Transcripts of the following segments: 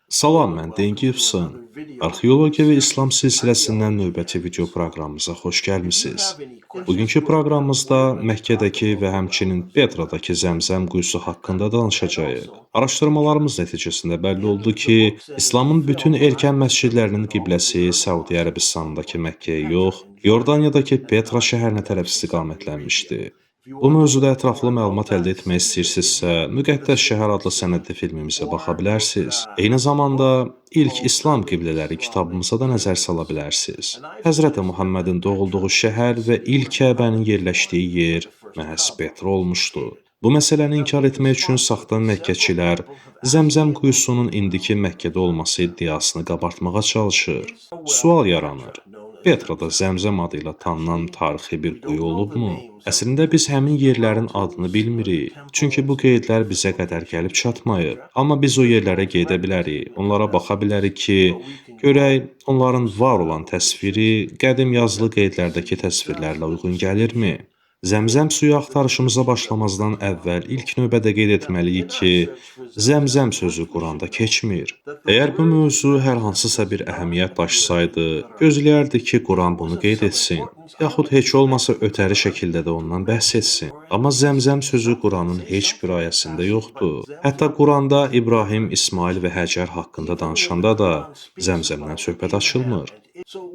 Salam, mən Dengiyevsən. Arxeologiya və İslam silsiləsindən növbəti video proqramımıza xoş gəlmisiniz. Bugünkü proqramımızda Məkkədəki və həmçinin Petradakı Zəmzəm quyusu haqqında danışacağıq. Araşdırmalarımız nəticəsində bəlli oldu ki, İslamın bütün erkən məscidlərinin qibləsi Səudiyyə Ərəbistanındakı Məkkəyə yox, Yordaniyadakı Petra şəhərinə tərəf istiqamətlənmişdi. Bu mövzuda ətraflı məlumat əldə etmək istəyirsinizsə, Müqəddəs Şəhər adlı sənədli filmimizə baxa bilərsiniz. Eyni zamanda İlk İslam qiblələri kitabımıza da nəzər sala bilərsiniz. Həzrəti Muhammedin doğulduğu şəhər və ilk Kəbənin yerləşdiyi yer məhz Petra olmuşdu. Bu məsələni inkar etmək üçün saxtan Məkkəçilər Zəmzəm quyusunun indiki Məkkədə olması iddiasını qabartmağa çalışır. Sual yaranır. Petrada Zəmzəm adı ilə tanınan tarixi bir quyu olubmu? Əslində biz həmin yerlərin adını bilmirik. Çünki bu qeydlər bizə qədər gəlib çatmayıb. Amma biz o yerlərə gedə bilərik. Onlara baxa bilərik ki, görək onların var olan təsviri qədim yazılı qeydlərdəki təsvirlərlə uyğun gəlirmi? Zəmzəm suyu axtarışımıza başlamazdan əvvəl ilk növbədə qeyd etməliyik ki, Zəmzəm sözü Quranda keçmir. Əgər bu mövzu hər hansısa bir əhəmiyyət daşısaydı, gözləyərdik ki, Quran bunu qeyd etsin, yaxud heç olmasa ötəri şəkildə də ondan bəhs etsin. Amma Zəmzəm sözü Quranın heç bir ayəsində yoxdur. Hətta Quranda İbrahim, İsmail və Həcər haqqında danışanda da Zəmzəmdən söhbət açılmır.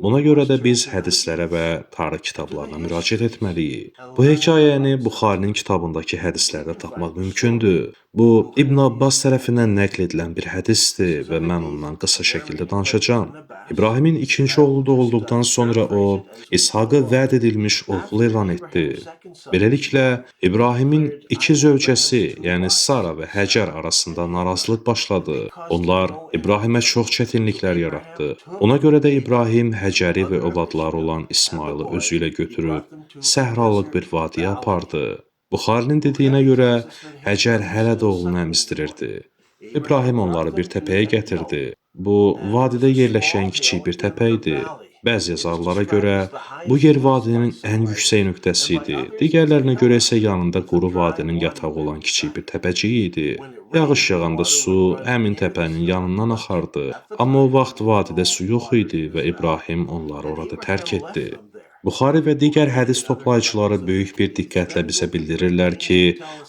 Buna görə də biz hədislərə və tarix kitablarına müraciət etməliyik. Bu hekayəni Buxarinin kitabındakı hədislərdə tapmaq mümkündür. Bu, İbn Abbas tərəfindən nəql edilən bir hədisdir və mən ondan qısa şəkildə danışacağam. İbrahimin ikinci oğlu doğulduqdan sonra o, İshaqı vəd edilmiş oğul elan etdi. Beləliklə, İbrahimin iki zövcəsi, yəni Sara və Həcər arasında narazılıq başladı. Onlar İbrahimə çox çətinliklər yaratdı. Ona görə də İbrahim Həcəri və övladları olan İsmailı özü ilə götürüb səhralıq bir vadiyə apardı. Buxarinin dediyinə görə Həcər hələ də oğlunu əmizdirirdi. İbrahim onları bir təpəyə gətirdi. Bu, vadidə yerləşən kiçik bir təpə idi. Bəzi yazarlara görə bu yer vadinin ən yüksək nöqtəsi idi. Digərlərinə görə isə yanında quru vadinin yatağı olan kiçik bir təpəcik idi. Yağış yağanda su həmin təpənin yanından axardı. Amma o vaxt vadidə su yox idi və İbrahim onları orada tərk etdi. Buxari və digər hədis toplayıcıları böyük bir diqqətlə bizə bildirirlər ki,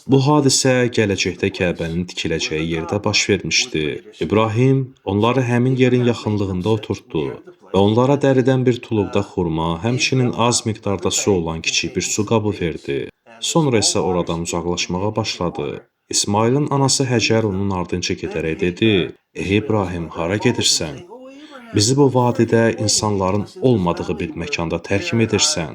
bu hadisə gələcəkdə Kəbənin tikiləcəyi yerdə baş vermişdi. İbrahim onları həmin yerin yaxınlığında oturtdu və onlara dəridən bir tuluqda xurma, həmçinin az miqdarda su olan kiçik bir su qabı verdi. Sonra isə oradan uzaqlaşmağa başladı. İsmailin anası Həcər onun ardınca gedərək dedi, "Ey İbrahim, hara gedirsən? Bizi bu vadidə insanların olmadığı bir məkanda tərkim edirsən."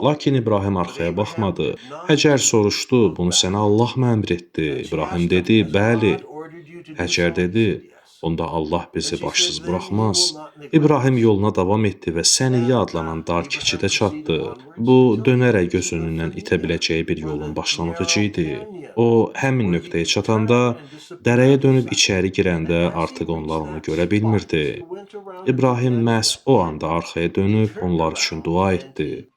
Lakin İbrahim arxaya baxmadı. Həcər soruşdu, "Bunu sənə Allah mı əmr etdi?" İbrahim dedi, "Bəli." Həcər dedi, "Onda Allah bizi başsız buraxmaz." İbrahim yoluna davam etdi və Səniyyə adlanan dar keçidə çatdı. Bu, dönərək göz önündən itə biləcəyi bir yolun başlanğıcı idi. O, həmin nöqtəyə çatanda, dərəyə dönüb içəri girəndə artıq onlar onu görə bilmirdi. İbrahim məhz o anda arxaya dönüb onlar üçün dua etdi.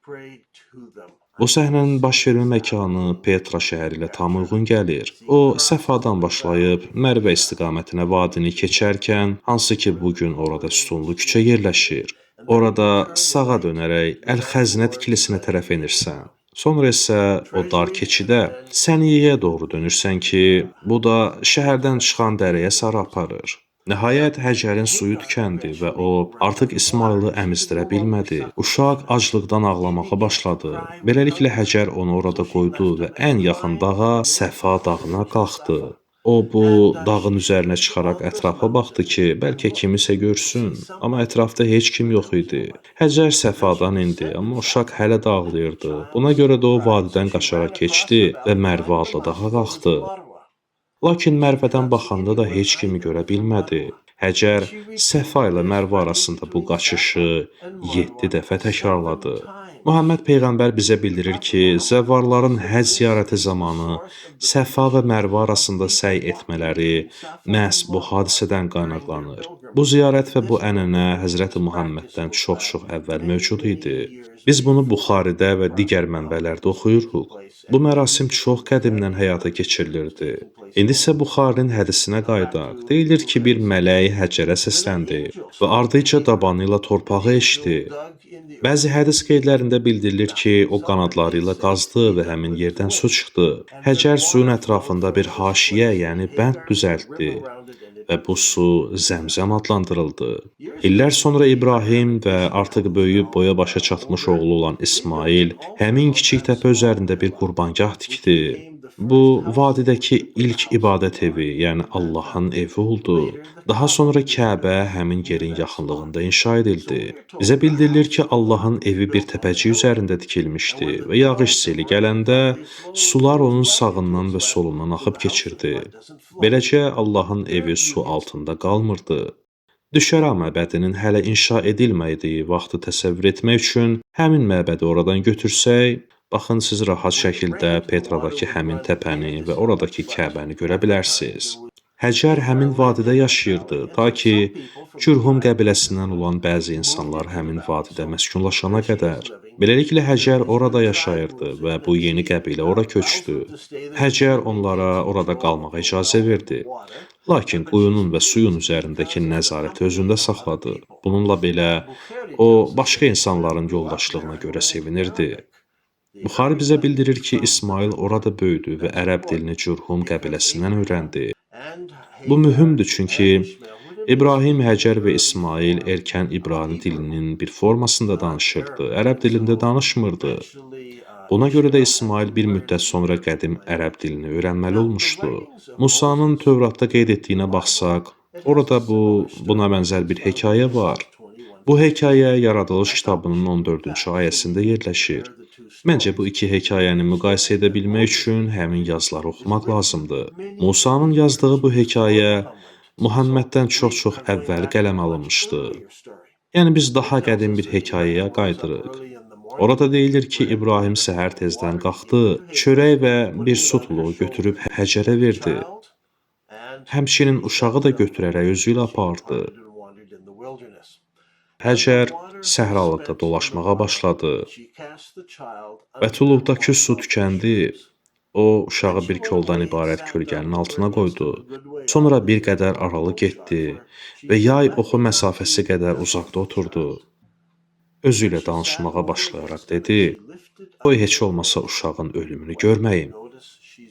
Bu səhnənin baş vermə məkanı Petra şəhəri ilə tam uyğun gəlir. O, Səfadan başlayıb Mərvə istiqamətinə vadini keçərkən, hansı ki bugün orada sütunlu küçə yerləşir. Orada sağa dönərək Əl-Xəzinə tikilisinə tərəf enirsən. Sonra isə o dar keçidə Səniyyəyə doğru dönürsən ki, bu da şəhərdən çıxan dərəyə sarı aparır. Nəhayət Həcərin suyu tükəndi və o artıq İsmailı əmizdirə bilmədi. Uşaq aclıqdan ağlamağa başladı. Beləliklə Həcər onu orada qoydu və ən yaxın dağa Səfa dağına qalxdı. O bu dağın üzərinə çıxaraq ətrafa baxdı ki, bəlkə kimisə görsün, amma ətrafda heç kim yox idi. Həcər Səfadan indi, amma uşaq hələ də ağlayırdı. Buna görə də o vadidən qaçaraq keçdi və Mərvə adlı dağa qalxdı. Lakin Mərvədən baxanda da heç kimi görə bilmədi. Həcər Səfa ilə Mərvə arasında bu qaçışı 7 dəfə təkrarladı. Muhammed Peyğəmbər bizə bildirir ki, zəvvarların həcc ziyarəti zamanı Səfa və Mərvə arasında səy etmələri məhz bu hadisədən qaynaqlanır. Bu ziyarət və bu ənənə Həzrəti Muhammeddən çox-çox əvvəl mövcud idi. Biz bunu Buxaridə və digər mənbələrdə oxuyuruq. Bu mərasim çox qədimdən həyata keçirilirdi. İndi isə Buxarinin hədisinə qayıdaq. Deyilir ki, bir mələk Həcərə səsləndi və ardıcı dabanı ilə torpağı eşdi. Bəzi hədis qeydlərində bildirilir ki, o qanadları ilə qazdı və həmin yerdən su çıxdı. Həcər suyun ətrafında bir haşiyə, yəni bənd düzəltdi və bu su Zəmzəm adlandırıldı. İllər sonra İbrahim və artıq böyüyüb boya başa çatmış oğlu olan İsmail həmin kiçik təpə üzərində bir qurbangah tikdi. Bu, vadidəki ilk ibadət evi, yəni Allahın evi oldu. Daha sonra Kəbə həmin yerin yaxınlığında inşa edildi. Bizə bildirilir ki, Allahın evi bir təpəcik üzərində tikilmişdi və yağış seli gələndə sular onun sağından və solundan axıb keçirdi. Beləcə, Allahın evi su altında qalmırdı. Düşərə məbədinin hələ inşa edilmədiyi vaxtı təsəvvür etmək üçün həmin məbədi oradan götürsək, baxın, siz rahat şəkildə Petradakı həmin təpəni və oradakı Kəbəni görə bilərsiniz. Həcər həmin vadidə yaşayırdı, ta ki, Cürhum qəbiləsindən olan bəzi insanlar həmin vadidə məskunlaşana qədər. Beləliklə, Həcər orada yaşayırdı və bu yeni qəbilə ora köçdü. Həcər onlara orada qalmağa icazə verdi. Lakin quyunun və suyun üzərindəki nəzarəti özündə saxladı. Bununla belə, o, başqa insanların yoldaşlığına görə sevinirdi. Buxari bizə bildirir ki, İsmail orada böyüdü və ərəb dilini Cürhum qəbiləsindən öyrəndi. Bu mühümdür, çünki İbrahim, Həcər və İsmail erkən İbrani dilinin bir formasında danışırdı, ərəb dilində danışmırdı. Buna görə də İsmail bir müddət sonra qədim ərəb dilini öyrənməli olmuşdu. Musanın Tövratda qeyd etdiyinə baxsaq, orada buna bənzər bir hekayə var. Bu hekayə Yaradılış kitabının 14-cü ayəsində yerləşir. Məncə bu iki hekayəni müqayisə edə bilmək üçün həmin yazıları oxumaq lazımdır. Musanın yazdığı bu hekayə Muhammeddən çox-çox əvvəl qələm alınmışdı. Yəni biz daha qədim bir hekayəyə qayıdırıq. Orada deyilir ki, İbrahim səhər tezdən qalxdı, çörək və bir su tuluğu götürüb Həcərə verdi. Həmçinin uşağı da götürərək özü ilə apardı. Həcər səhralıqda dolaşmağa başladı və tuluqdakı su tükəndi. O, uşağı bir koldan ibarət kölgənin altına qoydu. Sonra bir qədər aralı getdi və yay oxu məsafəsi qədər uzaqda oturdu. Özü ilə danışmağa başlayaraq dedi, "Qoy heç olmasa uşağın ölümünü görməyim."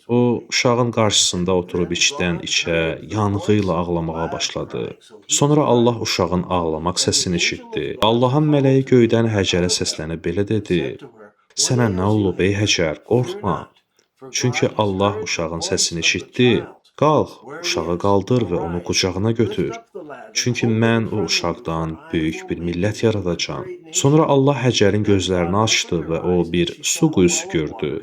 O, uşağın qarşısında oturub içdən-içə yanğı ilə ağlamağa başladı. Sonra Allah uşağın ağlamaq səsini eşitdi. Allahın mələyi göydən Həcərə səslənib belə dedi, "Sənə nə olub ey Həcər, qorxma. Çünki Allah uşağın səsini eşitdi. Qalx, uşağı qaldır və onu qucağına götür. Çünki mən o uşaqdan böyük bir millət yaradacağam." Sonra Allah Həcərin gözlərini açdı və o bir su quyusu gördü.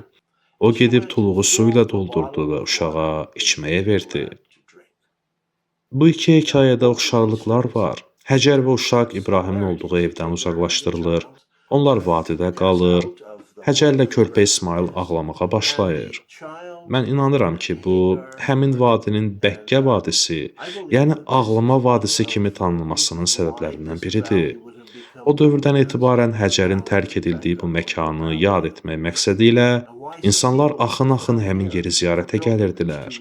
O gedib tuluğu su ilə doldurdu və uşağa içməyə verdi. Bu iki hekayədə oxşarlıqlar var. Həcər və uşaq İbrahimin olduğu evdən uzaqlaşdırılır. Onlar vadidə qalır. Həcərlə körpə İsmail ağlamağa başlayır. Mən inanıram ki, bu həmin vadinin Bəqqə vadisi, yəni ağlama vadisi kimi tanınmasının səbəblərindən biridir. O dövrdən etibarən Həcərin tərk edildiyi bu məkanı yad etmək məqsədi ilə insanlar axın-axın həmin yeri ziyarətə gəlirdilər.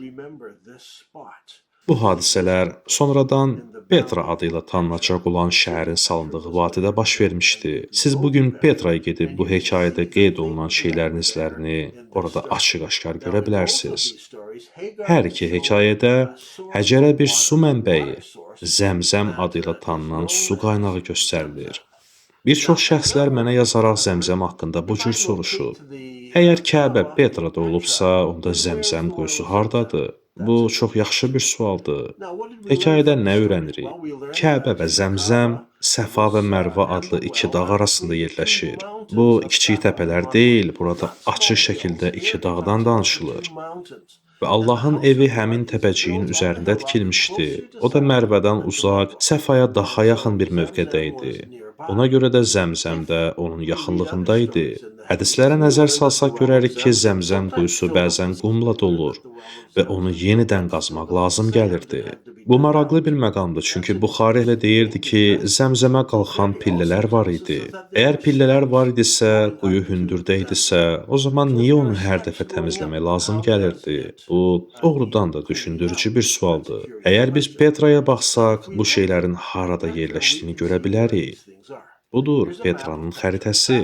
Bu hadisələr sonradan Petra adı ilə tanınacaq olan şəhərin salındığı vadidə baş vermişdi. Siz bugün Petraya gedib bu hekayədə qeyd olunan şeylərin izlərini orada açıq-aşkar görə bilərsiniz. Hər iki hekayədə Həcərə bir su mənbəyi, Zəmzəm adı ilə tanınan su qaynağı göstərilir. Bir çox şəxslər mənə yazaraq Zəmzəm haqqında bu cür soruşub. Əgər Kəbə Petrada olubsa, onda Zəmzəm quyusu hardadır? Bu çox yaxşı bir sualdır. Hekayədən nə öyrənirik? Kəbə və Zəmzəm Səfa və Mərvə adlı iki dağ arasında yerləşir. Bu kiçik təpələr deyil, burada açıq şəkildə iki dağdan danışılır. və Allahın evi həmin təpəciyin üzərində tikilmişdi. O da Mərvədən uzaq, Səfaya daha yaxın bir mövqedə idi. Buna görə də Zəmzəm də onun yaxınlığında idi. Hədislərə nəzər salsaq görərik ki, Zəmzəm quyusu bəzən qumla dolur və onu yenidən qazmaq lazım gəlirdi. Bu maraqlı bir məqamdır, çünki Buxari elə deyirdi ki, Zəmzəmə qalxan pillələr var idi. Əgər pillələr var idisə, quyu hündürdə idisə, o zaman niyə onu hər dəfə təmizləmək lazım gəlirdi? Bu doğrudan da düşündürücü bir sualdır. Əgər biz Petraya baxsaq, bu şeylərin harada yerləşdiyini görə bilərik. Budur Petranın xəritəsi.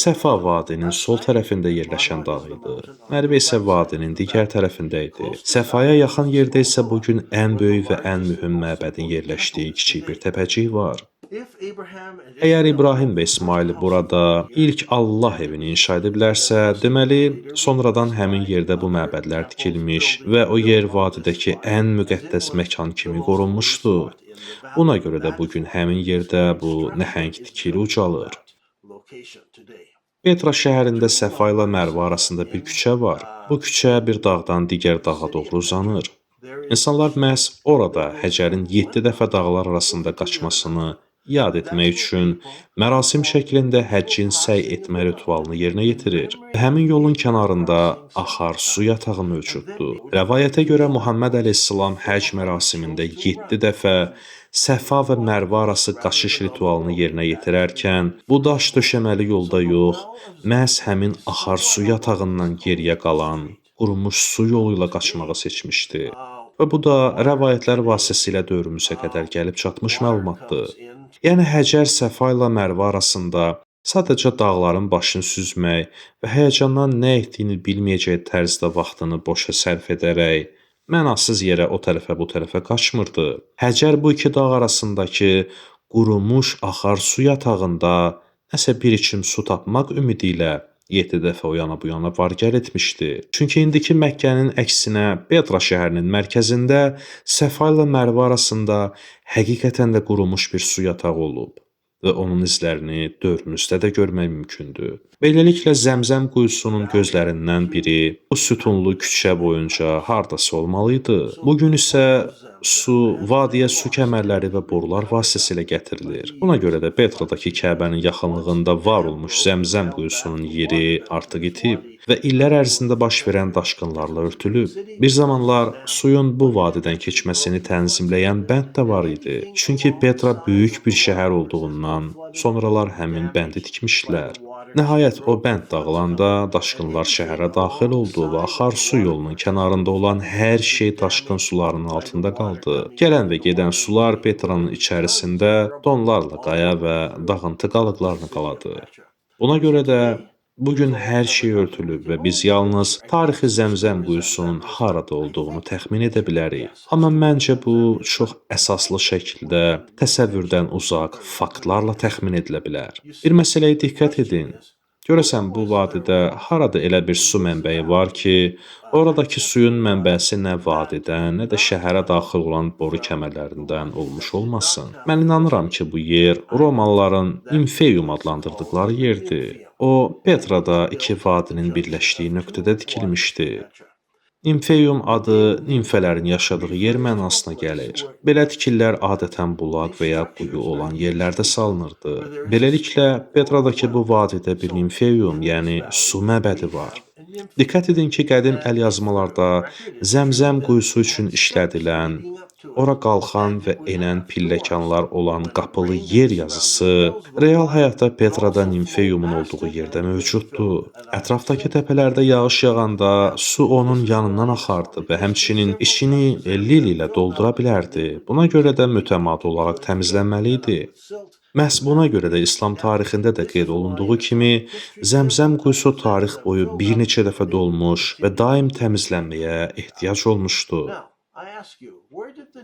Səfa vadinin sol tərəfində yerləşən dağ idi. Mərvə isə vadinin digər tərəfində idi. Səfaya yaxın yerdə isə bugün ən böyük və ən mühüm məbədin yerləşdiyi kiçik bir təpəcik var. Əgər İbrahim və İsmail burada ilk Allah evini inşa ediblərsə, deməli, sonradan həmin yerdə bu məbədlər tikilmiş və o yer vadidəki ən müqəddəs məkan kimi qorunmuşdu. Buna görə də bugün həmin yerdə bu nəhəng tikili ucalır. Petra şəhərində Səfa ilə Mərvə arasında bir küçə var. Bu küçə bir dağdan digər dağa doğru uzanır. İnsanlar məhz orada Həcərin 7 dəfə dağlar arasında qaçmasını yad etmək üçün mərasim şəklində həccin səy etmə ritualını yerinə yetirir. Həmin yolun kənarında axar su yatağı mövcuddur. Rəvayətə görə Muhammed əleyhissalam həcc mərasimində 7 dəfə Səfa və Mərvə arası qaçış ritualını yerinə yetirərkən, bu daş döşəməli yolda yox, məhz həmin axar su yatağından geriyə qalan, qurumuş su yolu ilə qaçmağı seçmişdi. Və bu da rəvayətlər vasitəsilə dövrümüzə qədər gəlib çatmış məlumatdır. Yəni Həcər Səfa ilə Mərvə arasında sadəcə dağların başını süzmək və həyəcandan nə etdiyini bilməyəcək tərzdə vaxtını boşa sərf edərək, mənasız yerə o tərəfə bu tərəfə qaçmırdı. Həcər bu iki dağ arasındakı qurumuş axar su yatağında nəsə bir içim su tapmaq ümidi ilə 7 dəfə o yana bu yana var-gəl etmişdi. Çünki indiki Məkkənin əksinə Petra şəhərinin mərkəzində Səfa ilə Mərvə arasında həqiqətən də qurumuş bir su yatağı olub və onun izlərini dövrümüzdə də görmək mümkündür. Beləliklə Zəmzəm quyusunun gözlərindən biri bu sütunlu küçə boyunca hardasa olmalı idi. Bugün isə su vadiyə su kəmərləri və borular vasitəsilə gətirilir. Buna görə də Petradakı Kəbənin yaxınlığında var olmuş Zəmzəm quyusunun yeri artıq itib və illər ərzində baş verən daşqınlarla örtülüb. Bir zamanlar suyun bu vadidən keçməsini tənzimləyən bənd də var idi. Çünki Petra böyük bir şəhər olduğundan sonralar həmin bəndi tikmişdilər. Nəhayət o bənd dağılanda daşqınlar şəhərə daxil oldu və axar su yolunun kənarında olan hər şey daşqın sularının altında qaldı. Gələn və gedən sular Petranın içərisində donlarla qaya və dağıntı qalıqlarını qaladı. Buna görə də bugün hər şey örtülüb və biz yalnız tarixi Zəmzəm quyusunun harada olduğunu təxmin edə bilərik. Amma məncə bu çox əsaslı şəkildə təsəvvürdən uzaq faktlarla təxmin edilə bilər. Bir məsələyə diqqət edin. Görəsən bu vadidə harada elə bir su mənbəyi var ki, oradakı suyun mənbəsi nə vadidən, nə də şəhərə daxil olan boru kəmərlərindən olmuş olmasın. Mən inanıram ki, bu yer Romalıların Infeum adlandırdıqları yerdir. O, Petrada iki vadinin birləşdiyi nöqtədə tikilmişdi. Infeum adı nimfələrin yaşadığı yer mənasına gəlir. Belə tikillər adətən bulaq və ya quyu olan yerlərdə salınırdı. Beləliklə, Petradakı bu vadidə bir nimfeum, yəni su məbədi var. Diqqət edin ki, qədim əlyazmalarda Zəmzəm quyusu üçün işlədilən, ora qalxan və enən pilləkanlar olan qapılı yer yazısı real həyatda Petrada nimfeyumun olduğu yerdə mövcuddur. Ətrafdakı təpələrdə yağış yağanda su onun yanından axardı və həmçinin içini lil ilə doldura bilərdi. Buna görə də mütəmadi olaraq təmizlənməli idi. Məhz buna görə də İslam tarixində də qeyd olunduğu kimi, Zəmzəm quyusu tarix boyu bir neçə dəfə dolmuş və daim təmizlənməyə ehtiyac olmuşdu.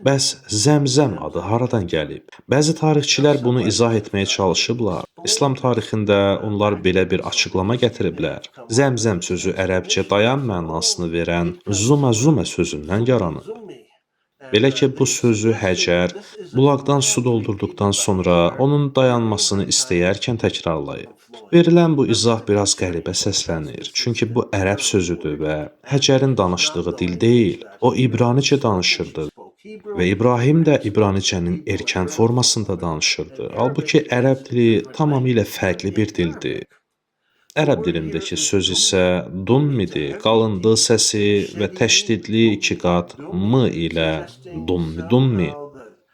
Bəs Zəmzəm adı haradan gəlib? Bəzi tarixçilər bunu izah etməyə çalışıblar. İslam tarixində onlar belə bir açıqlama gətiriblər. Zəmzəm sözü ərəbcə dayan mənasını verən zuma sözündən yaranıb. Belə ki, bu sözü Həcər bulaqdan su doldurduqdan sonra onun dayanmasını istəyərkən təkrarlayıb. Verilən bu izah biraz qəribə səslənir, çünki bu ərəb sözüdür və Həcərin danışdığı dil deyil. O İbranicə danışırdı və İbrahim də İbranicənin erkən formasında danışırdı. Halbuki ərəb dili tamamilə fərqli bir dildir. Ərəb dilindəki söz isə dummidir, qalın d səsi və təşdidli iki qat m ilə dummi.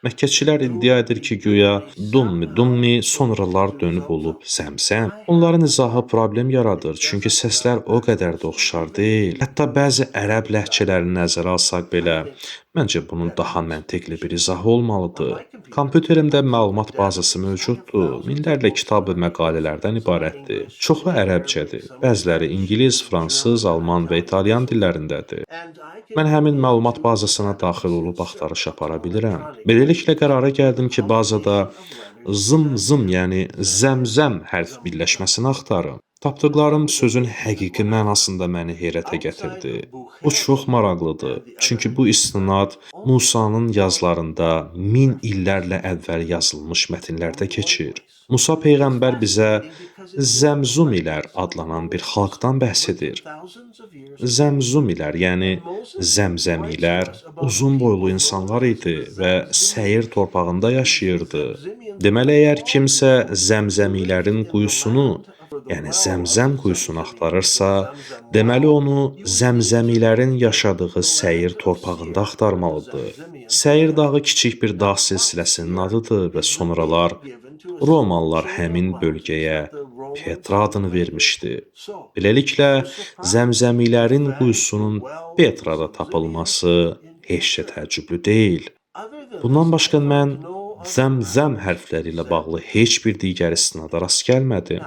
Məkkəçilər iddia edir ki, güya dummi sonralar dönüb olub zəmzəm. Onların izahı problem yaradır, çünki səslər o qədər də oxşar deyil. Hətta bəzi ərəb ləhcələrini nəzərə alsaq belə, məncə bunun daha məntiqli bir izahı olmalıdır. Kompüterimdə məlumat bazası mövcuddur. Minlərlə kitab və məqalələrdən ibarətdir. Çoxu ərəbcədir. Bəziləri ingilis, fransız, alman və italyan dillərindədir. Mən həmin məlumat bazasına daxil olub axtarış apara bilirəm. Beləliklə qərara gəldim ki, bazada zım, yəni zəmzəm hərf birləşməsini axtarım. Tapdıqlarım sözün həqiqi mənasında məni heyrətə gətirdi. Bu çox maraqlıdır, çünki bu istinad Musanın yazılarında 1000 illərlə əvvəl yazılmış mətnlərdə keçir. Musa peyğəmbər bizə Zəmzumilər adlanan bir xalqdan bəhs edir. Zəmzumilər, yəni zəmzəmilər uzun boylu insanlar idi və səyir torpağında yaşayırdı. Deməli, əgər kimsə zəmzəmilərin quyusunu, yəni zəmzəm quyusunu axtarırsa, deməli onu zəmzəmilərin yaşadığı səyir torpağında axtarmalıdır. Səyir dağı kiçik bir dağ silsiləsinin adıdır və sonralar Romalılar həmin bölgəyə Petra adını vermişdi. Beləliklə, zəmzəmilərin quyusunun Petrada tapılması heç də təəccüblü deyil. Bundan başqa mən zəmzəm hərfləri ilə bağlı heç bir digər istinada rast gəlmədim.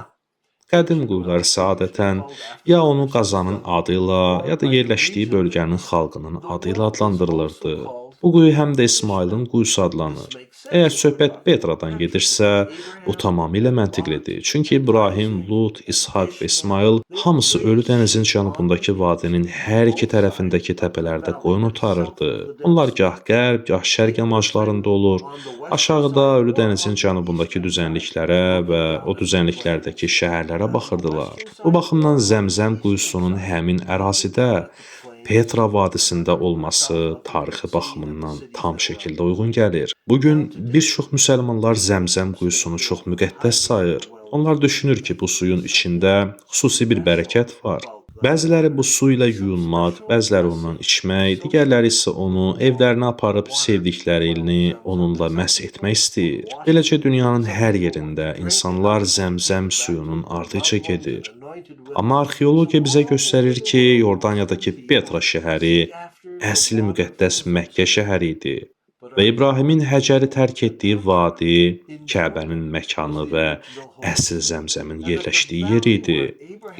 Qədim quyular isə adətən ya onu qazanın adı ilə, ya da yerləşdiyi bölgənin xalqının adı ilə adlandırılırdı. Bu quyu həm də İsmailin quyusu adlanır. Əgər söhbət Petradan gedirsə, bu tamamilə məntiqlidir. Çünki İbrahim, Lut, İshak və İsmail hamısı Ölü dənizin cənubundakı vadinin hər iki tərəfindəki təpələrdə qoyun otarırdı. Onlar gah qərb, gah şərq yamaclarında olur. Aşağıda Ölü dənizin cənubundakı düzənliklərə və o düzənliklərdəki şəhərlərə baxırdılar. Bu baxımdan Zəmzəm quyusunun həmin ərazidə Petra vadisində olması tarixi baxımından tam şəkildə uyğun gəlir. Bugün bir çox müsəlmanlar Zəmzəm quyusunu çox müqəddəs sayır. Onlar düşünür ki, bu suyun içində xüsusi bir bərəkət var. Bəziləri bu su ilə yuyunmaq, bəziləri ondan içmək, digərləri isə onu evlərinə aparıb sevdiklərini onunla məs etmək istəyir. Beləcə dünyanın hər yerində insanlar Zəmzəm suyunun ardınca gedir. Amma arxeologiya bizə göstərir ki, Yordaniyadakı Petra şəhəri əsl müqəddəs Məkkə şəhəri idi və İbrahimin Həcəri tərk etdiyi vadi Kəbənin məkanı və əsl Zəmzəmin yerləşdiyi yer idi.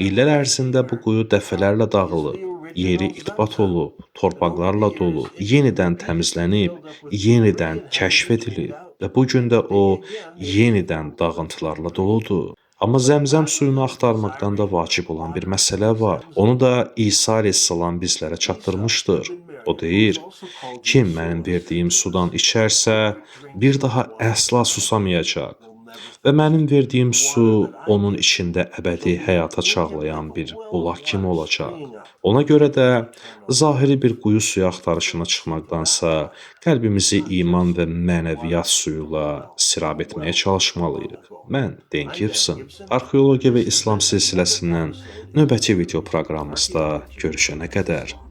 İllər ərzində bu quyu dəfələrlə dağılıb, yeri itbat olub, torpaqlarla dolub, yenidən təmizlənib, yenidən kəşf edilib və bu gün də o yenidən dağıntılarla doludur. Amma Zəmzəm suyunu axtarmaqdan da vacib olan bir məsələ var. Onu da İsa əleyhissalam bizlərə çatdırmışdır. O deyir, kim mənim verdiyim sudan içərsə, bir daha əsla susamayacaq. Və mənim verdiyim su onun içində əbədi həyata çağlayan bir bulaq kimi olacaq. Ona görə də zahiri bir quyu suyu axtarışına çıxmaqdansa, qəlbimizi iman və mənəviyyat suyuyla sirab etməyə çalışmalıyıq. Mən Den Gibson, Arxeologiya və İslam silsiləsindən növbəti video proqramımızda görüşənə qədər.